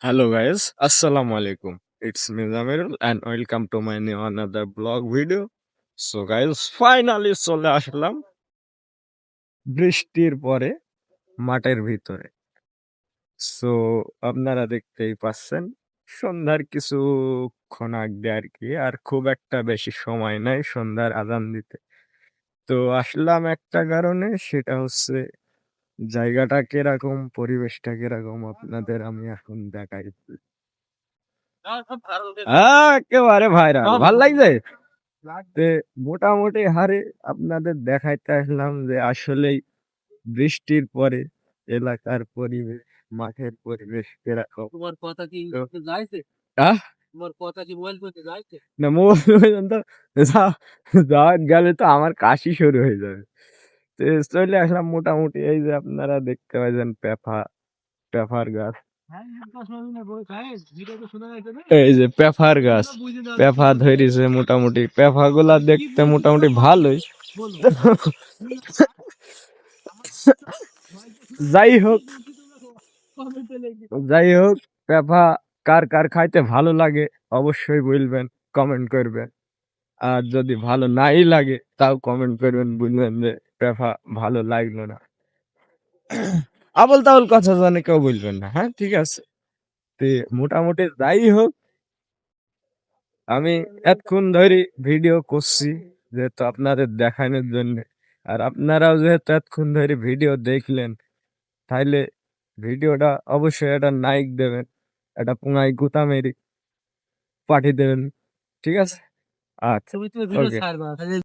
Hello guys, Assalamu alaikum. It's me Zamirul and welcome to my new another blog video. So guys, finally চলে আসলাম বৃষ্টির পরে মাঠের ভিতরে। So আপনারা দেখতেই পাচ্ছেন সন্ধ্যার কিছুক্ষণ আগে আর কি, আর খুব একটা বেশি সময় নাই সন্ধ্যার আজান দিতে। তো আসলাম একটা কারণে, সেটা হচ্ছে জায়গাটা কিরকম, পরিবেশটা কিরকম আপনাদের আমি এখন দেখাই। একেবারে ভাইরাল, ভাল লাগছে। তে মোটামুটি হারে আপনাদের দেখাইতে আসলাম যে আসলেই বৃষ্টির পরে এলাকার পরিবেশ, মাঠের পরিবেশ কিরকম। তোমার কথা কি তো যাইছে? আহ তোমার কথা কি মোবাইল করতে যাইছে? না, মোবাইল পর্যন্ত যাওয়ার গেলে তো আমার কাশি শুরু হয়ে যাবে। তো চলে আসলাম মোটামুটি, এই যে আপনারা দেখতে পাচ্ছেন পেফার গাছ, এই যে পেফার গাছ, পেফা ধরেছে। মোটামুটি পেফা গুলা দেখতে মোটামুটি ভালোই। যাই হোক যাই হোক, পেফা কার কার খাইতে ভালো লাগে অবশ্যই বলবেন, কমেন্ট করবেন। আর যদি ভালো নাই লাগে তাও কমেন্ট করবেন, বুঝবেন যে পেফা ভালো লাগলো না। আবল তাবল কথা জানে কেউ বলবেন না, হ্যাঁ ঠিক আছে। তো মোটামুটি যাই হোক, আমি এতক্ষণ ধরে ভিডিও করছি যেহেতু আপনাদের দেখানোর জন্য, আর আপনারাও যেহেতু এতক্ষণ ধরে ভিডিও দেখলেন, তাইলে ভিডিওটা অবশ্যই একটা লাইক দেবেন, একটা পুঙ্গাই গুতা মেরে পাঠিয়ে দেবেন, ঠিক আছে। আচ্ছা, তুমি ভিডিও ওকে। ছাড়বা।